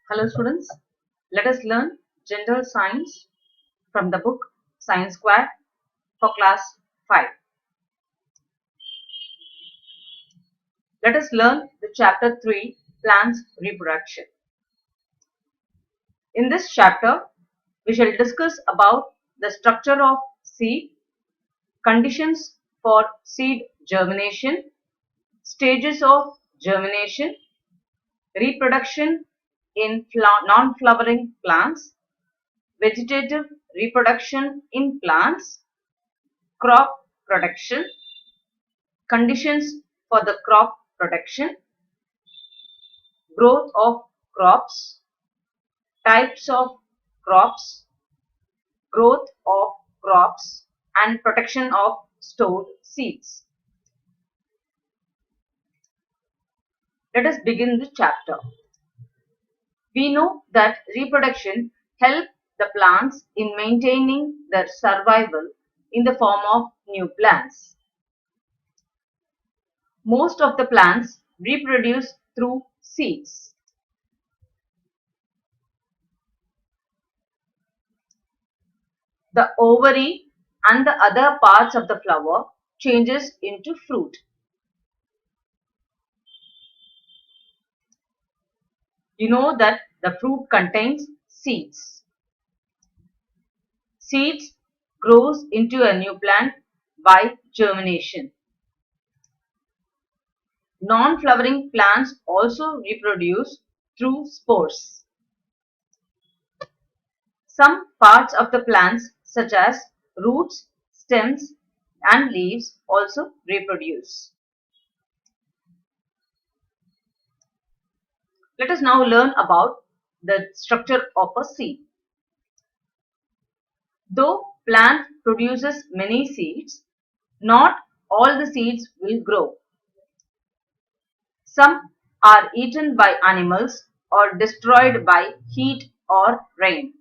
Hello students, let us learn general science from the book Science Square for class 5. Let us learn the chapter 3 plants reproduction. In this chapter, we shall discuss about the structure of seed, conditions for seed germination, stages of germination, reproduction in non-flowering plants, vegetative reproduction in plants, crop protection, conditions for the crop protection, growth of crops, types of crops, growth of crops, and protection of stored seeds. Let us begin the chapter. We know that reproduction helps the plants in maintaining their survival in the form of new plants. Most of the plants reproduce through seeds. The ovary and the other parts of the flower changes into fruit. You know that the fruit contains seeds. Seeds grows into a new plant by germination. Non-flowering plants also reproduce through spores. Some parts of the plants such as roots, stems and leaves also reproduce. Let us now learn about the structure of a seed. Though plant produces many seeds, not all the seeds will grow. Some are eaten by animals or destroyed by heat or rain.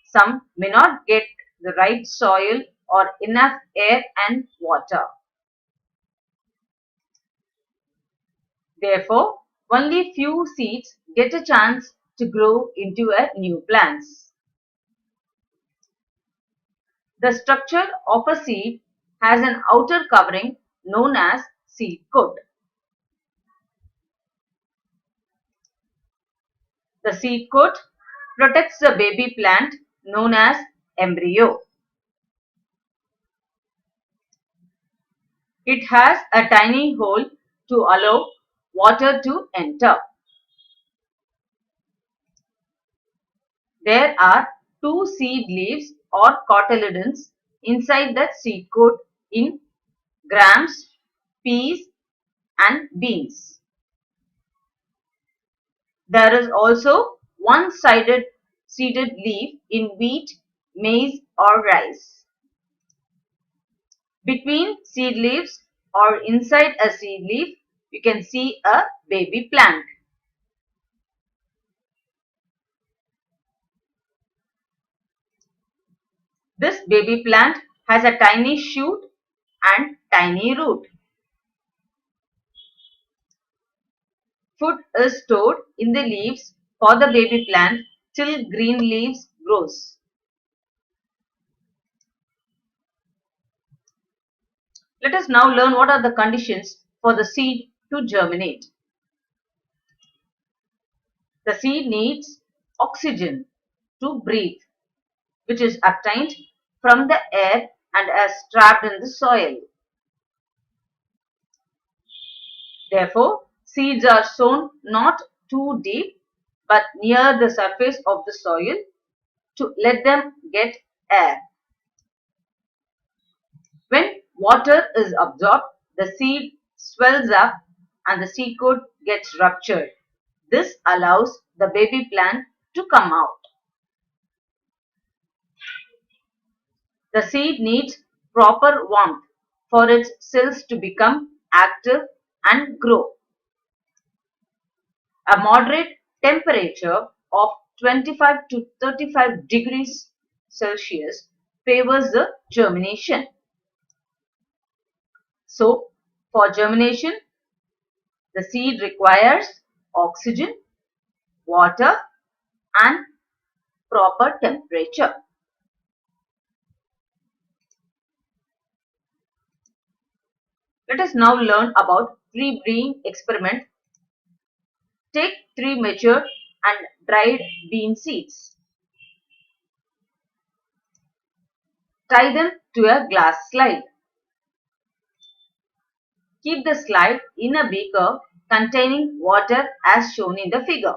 Some may not get the right soil or enough air and water. Therefore, only few seeds get a chance to grow into a new plant. The structure of a seed has an outer covering known as seed coat. The seed coat protects the baby plant known as embryo. It has a tiny hole to allow water to enter. There are two seed leaves or cotyledons inside the seed coat in grams, peas and beans. There is also one-sided seeded leaf in wheat, maize or rice. Between seed leaves or inside a seed leaf, you can see a baby plant. This baby plant has a tiny shoot and tiny root. Food is stored in the leaves for the baby plant till green leaves grows. Let us now learn what are the conditions for the seed to germinate. The seed needs oxygen to breathe, which is obtained from the air and is trapped in the soil. Therefore, seeds are sown not too deep but near the surface of the soil to let them get air. When water is absorbed, the seed swells up and the seed coat gets ruptured. This allows the baby plant to come out. The seed needs proper warmth for its cells to become active and grow. A moderate temperature of 25 to 35 degrees Celsius favors the germination. So, for germination, the seed requires oxygen, water and proper temperature. Let us now learn about pre-breeding experiment. Take 3 matured and dried bean seeds. Tie them to a glass slide. Keep the slide in a beaker containing water as shown in the figure.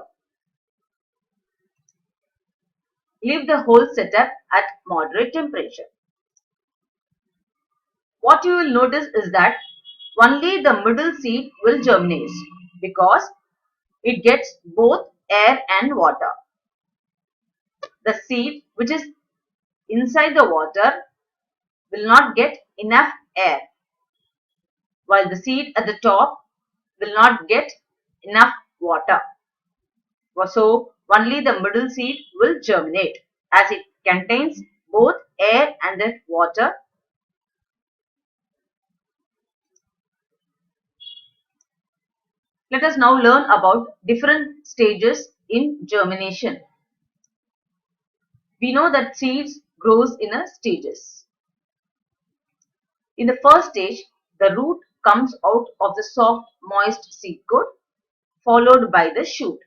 Leave the whole setup at moderate temperature. What you will notice is that only the middle seed will germinate because it gets both air and water. The seed which is inside the water will not get enough air, while the seed at the top will not get enough water. So, only the middle seed will germinate as it contains both air and the water. Let us now learn about different stages in germination. We know that seeds grows in a stages. In the first stage, the root comes out of the soft, moist seed coat, followed by the shoot.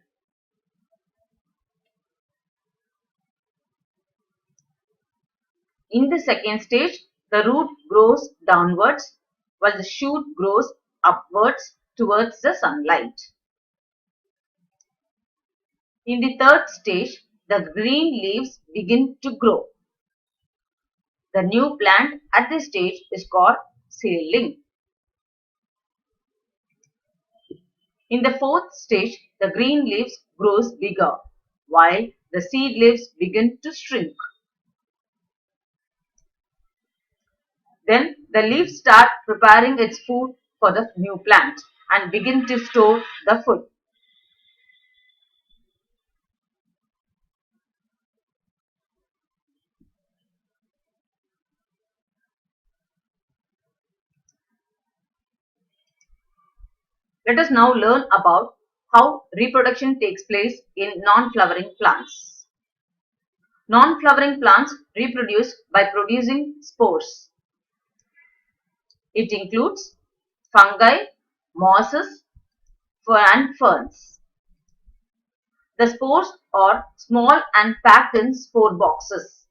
In the second stage, the root grows downwards while the shoot grows upwards towards the sunlight. In the third stage, the green leaves begin to grow. The new plant at this stage is called seedling. In the fourth stage, the green leaves grows bigger while the seed leaves begin to shrink. Then the leaves start preparing its food for the new plant and begin to store the food. Let us now learn about how reproduction takes place in non-flowering plants. Non-flowering plants reproduce by producing spores. It includes fungi, mosses, and ferns. The spores are small and packed in spore boxes.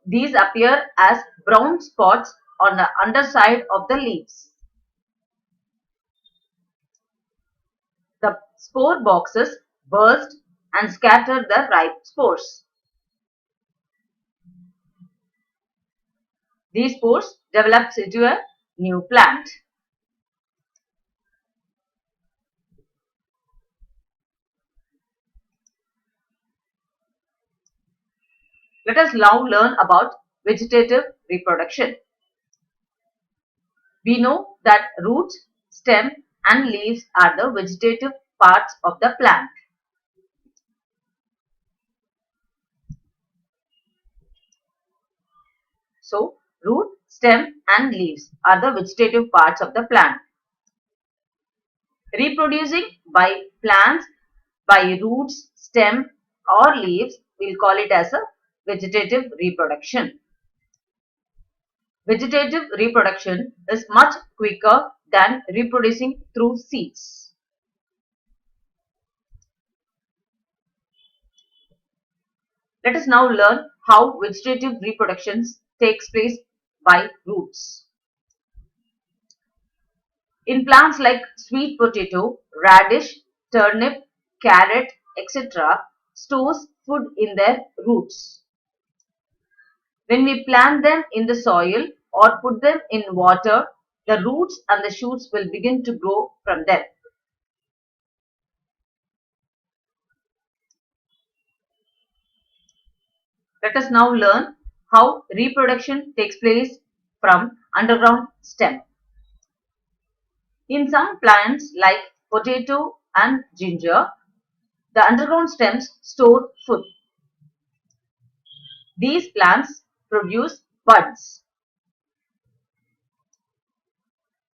These appear as brown spots on the underside of the leaves. The spore boxes burst and scatter the ripe spores. These spores develop into a new plant. Let us now learn about vegetative reproduction. We know that roots, stem and leaves are the vegetative parts of the plant. So, root, stem and leaves are the vegetative parts of the plant. Reproducing by plants by roots, stem or leaves, we'll call it as a vegetative reproduction. Vegetative reproduction is much quicker than reproducing through seeds. Let us now learn how vegetative reproduction takes place by roots. In plants like sweet potato, radish, turnip, carrot, etc., stores food in their roots. When we plant them in the soil or put them in water, the roots and the shoots will begin to grow from them. Let us now learn how reproduction takes place from underground stem. In some plants like potato and ginger, the underground stems store food. These plants produce buds.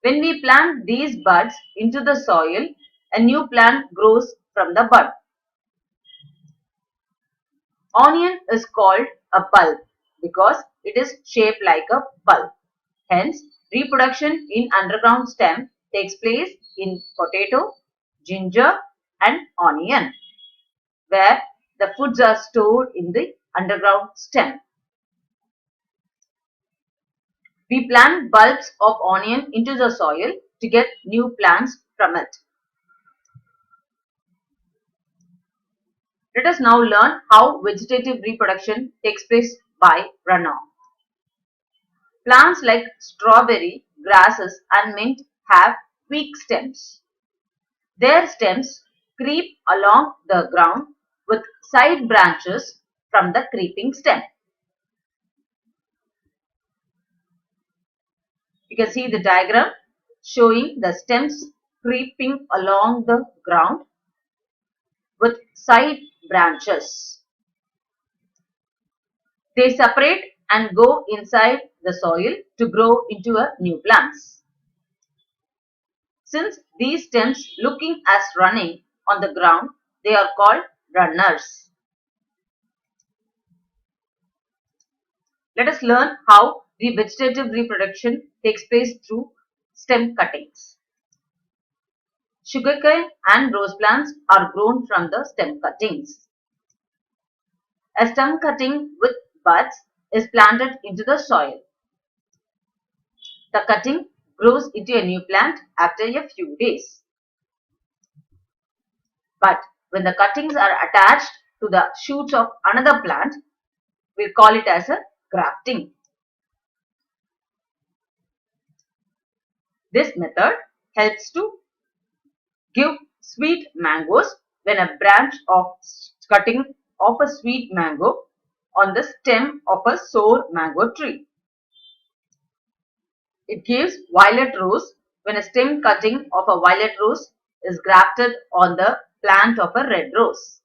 When we plant these buds into the soil, a new plant grows from the bud. Onion is called a bulb because it is shaped like a bulb. Hence, reproduction in underground stem takes place in potato, ginger and onion, where the foods are stored in the underground stem. We plant bulbs of onion into the soil to get new plants from it. Let us now learn how vegetative reproduction takes place by runoff. Plants like strawberry, grasses and mint have weak stems. Their stems creep along the ground with side branches from the creeping stem. You can see the diagram showing the stems creeping along the ground with side branches. They separate and go inside the soil to grow into a new plants. Since these stems looking as running on the ground, they are called runners. Let us learn how the vegetative reproduction takes place through stem cuttings. Sugarcane and rose plants are grown from the stem cuttings. A stem cutting with buds is planted into the soil. The cutting grows into a new plant after a few days. But when the cuttings are attached to the shoots of another plant, we call it as a grafting. This method helps to give sweet mangoes when a branch of cutting of a sweet mango on the stem of a sour mango tree. It gives violet rose when a stem cutting of a violet rose is grafted on the plant of a red rose.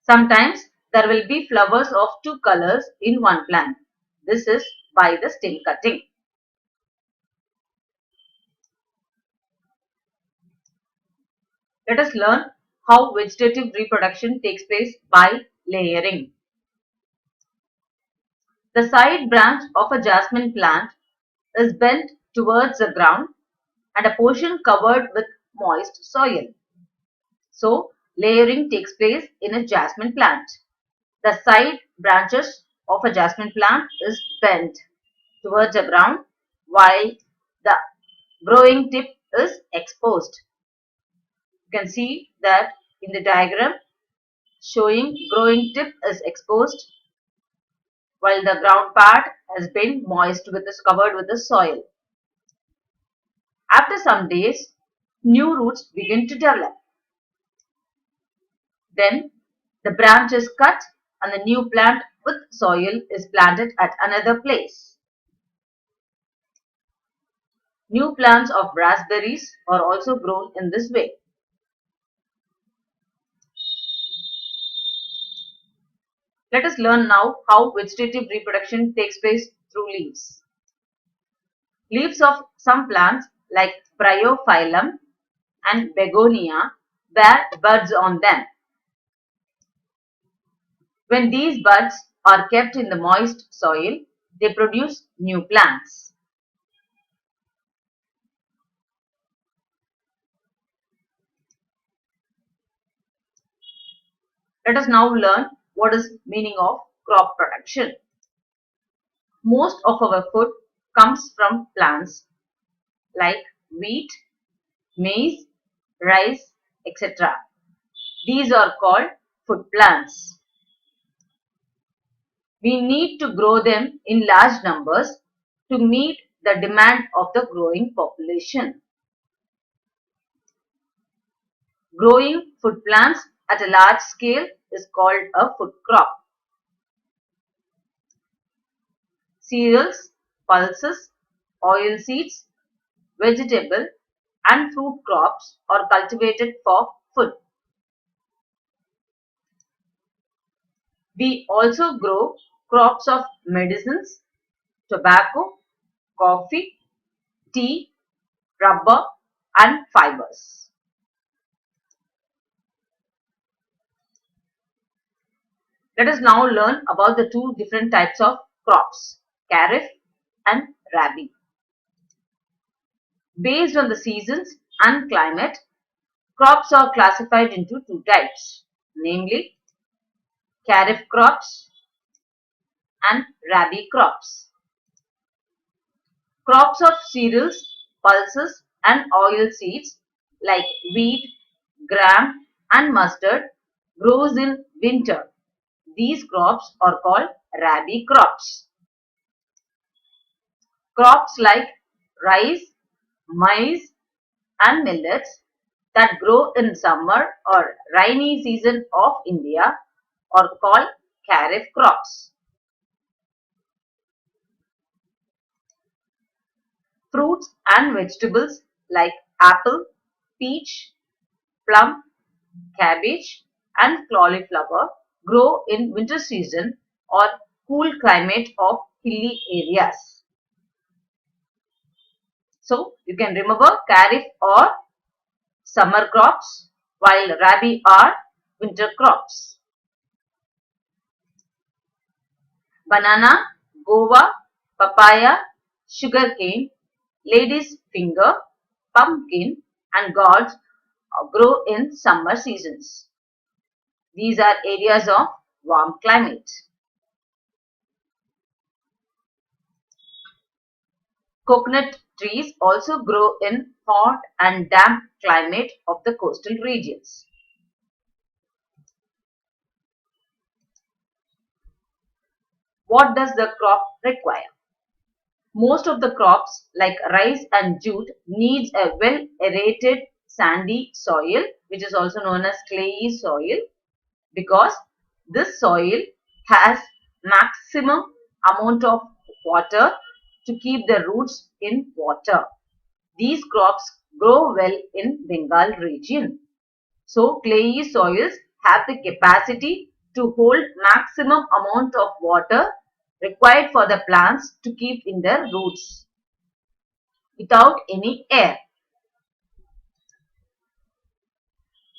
Sometimes there will be flowers of two colors in one plant. This is by the stem cutting. Let us learn how vegetative reproduction takes place by layering. The side branch of a jasmine plant is bent towards the ground and a portion covered with moist soil. So, layering takes place in a jasmine plant. The side branches of a jasmine plant is bent towards the ground while the growing tip is exposed. You can see that in the diagram showing growing tip is exposed while the ground part has been covered with the soil. After some days, new roots begin to develop. Then the branch is cut and the new plant with soil is planted at another place. New plants of raspberries are also grown in this way. Let us learn now how vegetative reproduction takes place through leaves. Leaves of some plants like Bryophyllum and Begonia bear buds on them. When these buds are kept in the moist soil, they produce new plants. Let us now learn what is meaning of crop production. Most of our food comes from plants like wheat, maize, rice, etc. These are called food plants. We need to grow them in large numbers to meet the demand of the growing population. Growing food plants at a large scale is called a food crop. Cereals, pulses, oilseeds, vegetable and fruit crops are cultivated for food. We also grow crops of medicines, tobacco, coffee, tea, rubber and fibers. Let us now learn about the two different types of crops, kharif and rabi. Based on the seasons and climate, crops are classified into two types, namely kharif crops and rabi crops. Crops of cereals, pulses and oil seeds like wheat, gram and mustard grows in winter. These crops are called rabi crops. Crops like rice, maize and millets that grow in summer or rainy season of India are called kharif crops. Fruits and vegetables like apple, peach, plum, cabbage and cauliflower grow in winter season or cool climate of hilly areas. So you can remember kharif or summer crops while rabi are winter crops. Banana, guava, papaya, sugarcane, lady's finger, pumpkin and gourds grow in summer seasons. These are areas of warm climate. Coconut trees also grow in hot and damp climate of the coastal regions. What does the crop require? Most of the crops like rice and jute needs a well aerated sandy soil, which is also known as clayey soil, because this soil has maximum amount of water to keep the roots in water. These crops grow well in Bengal region. So clayey soils have the capacity to hold maximum amount of water required for the plants to keep in their roots without any air.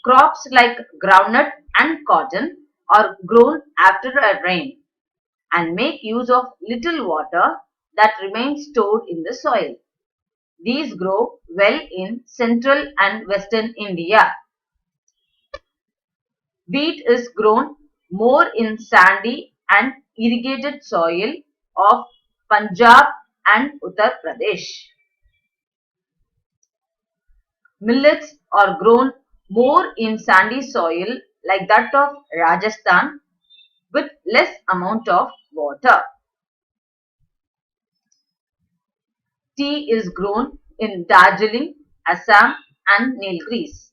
Crops like groundnut and cotton are grown after a rain and make use of little water that remains stored in the soil. These grow well in central and western India. Wheat is grown more in sandy and irrigated soil of Punjab and Uttar Pradesh. Millets are grown more in sandy soil like that of Rajasthan with less amount of water. Tea is grown in Darjeeling, Assam and Nilgiris.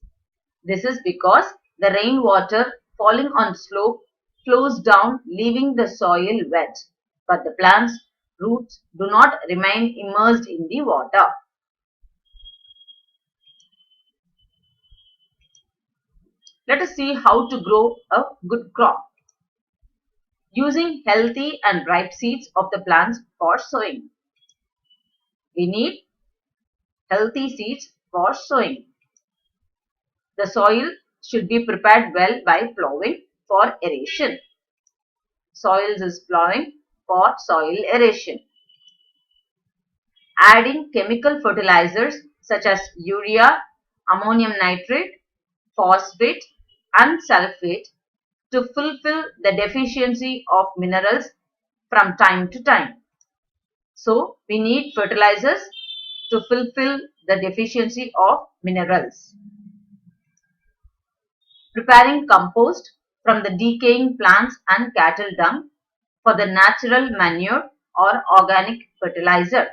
This is because the rainwater falling on slope flows down leaving the soil wet, but the plant's roots do not remain immersed in the water. Let us see how to grow a good crop. Using healthy and ripe seeds of the plants for sowing. We need healthy seeds for sowing. The soil should be prepared well by plowing for aeration. Soils is plowing for soil aeration. Adding chemical fertilizers such as urea, ammonium nitrate, phosphate and sulfate to fulfill the deficiency of minerals from time to time. So, we need fertilizers to fulfill the deficiency of minerals. Preparing compost from the decaying plants and cattle dung for the natural manure or organic fertilizer.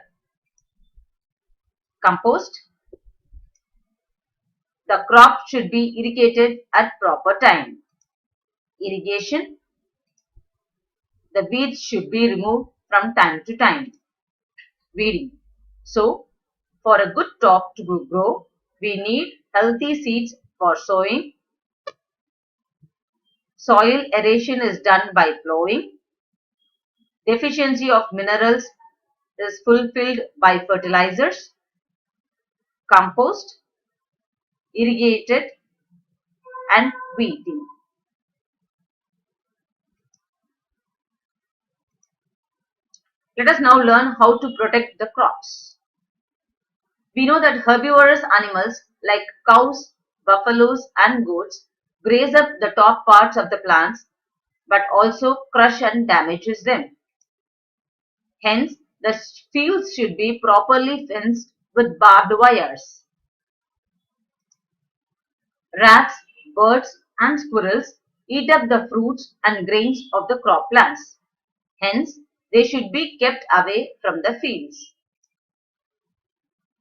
Compost. The crop should be irrigated at proper time. Irrigation. The weeds should be removed from time to time. Weeding. So, for a good crop to grow, we need healthy seeds for sowing. Soil aeration is done by plowing. Deficiency of minerals is fulfilled by fertilizers. Compost. irrigated, and weeding. Let us now learn how to protect the crops. We know that herbivorous animals like cows, buffaloes, and goats graze up the top parts of the plants but also crush and damages them. Hence, the fields should be properly fenced with barbed wires. Rats, birds, and squirrels eat up the fruits and grains of the crop plants. Hence, they should be kept away from the fields.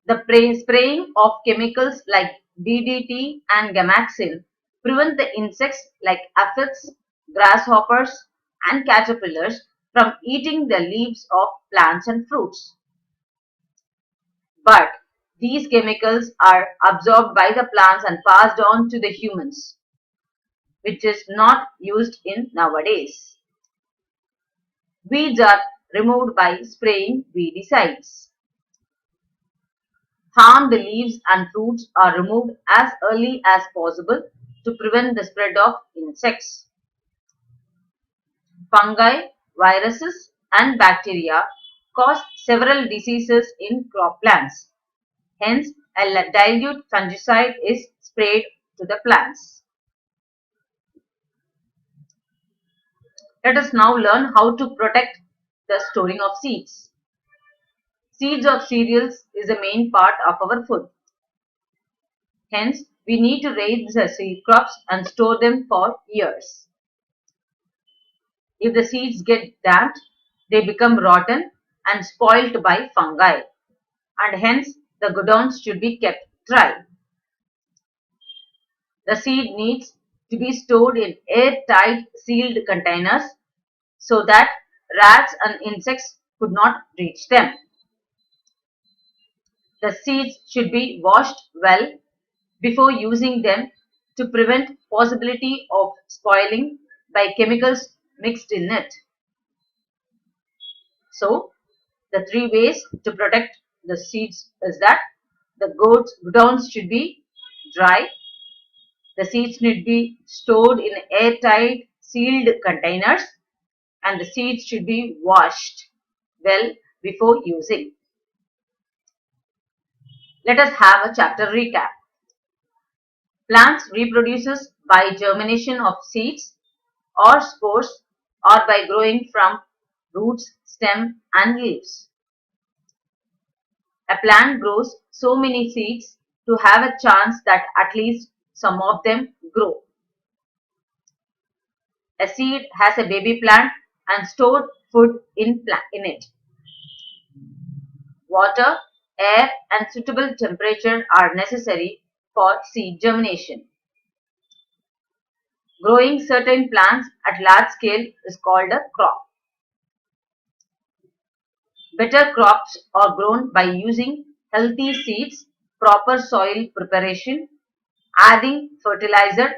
The spraying of chemicals like DDT and gamaxin prevent the insects like aphids, grasshoppers, and caterpillars from eating the leaves of plants and fruits. But these chemicals are absorbed by the plants and passed on to the humans, which is not used in nowadays. Weeds are removed by spraying weedicides. Harmed leaves and fruits are removed as early as possible to prevent the spread of insects. Fungi, viruses, and bacteria cause several diseases in crop plants. Hence, a dilute fungicide is sprayed to the plants. Let us now learn how to protect the storing of seeds. Seeds of cereals is a main part of our food. Hence, we need to raise the seed crops and store them for years. If the seeds get damp, they become rotten and spoilt by fungi, and hence the godowns should be kept dry. The seed needs to be stored in airtight sealed containers so that rats and insects could not reach them. The seeds should be washed well before using them to prevent possibility of spoiling by chemicals mixed in it. So, the three ways to protect the seeds is that the godowns should be dry, the seeds need to be stored in airtight sealed containers, and the seeds should be washed well before using. Let us have a chapter recap. Plants reproduces by germination of seeds or spores or by growing from roots, stem and leaves. A plant grows so many seeds to have a chance that at least some of them grow. A seed has a baby plant and stored food in it. Water, air and suitable temperature are necessary for seed germination. Growing certain plants at large scale is called a crop. Better crops are grown by using healthy seeds, proper soil preparation, adding fertilizer,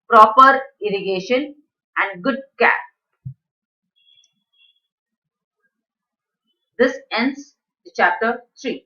proper irrigation, and good care. This ends the chapter 3.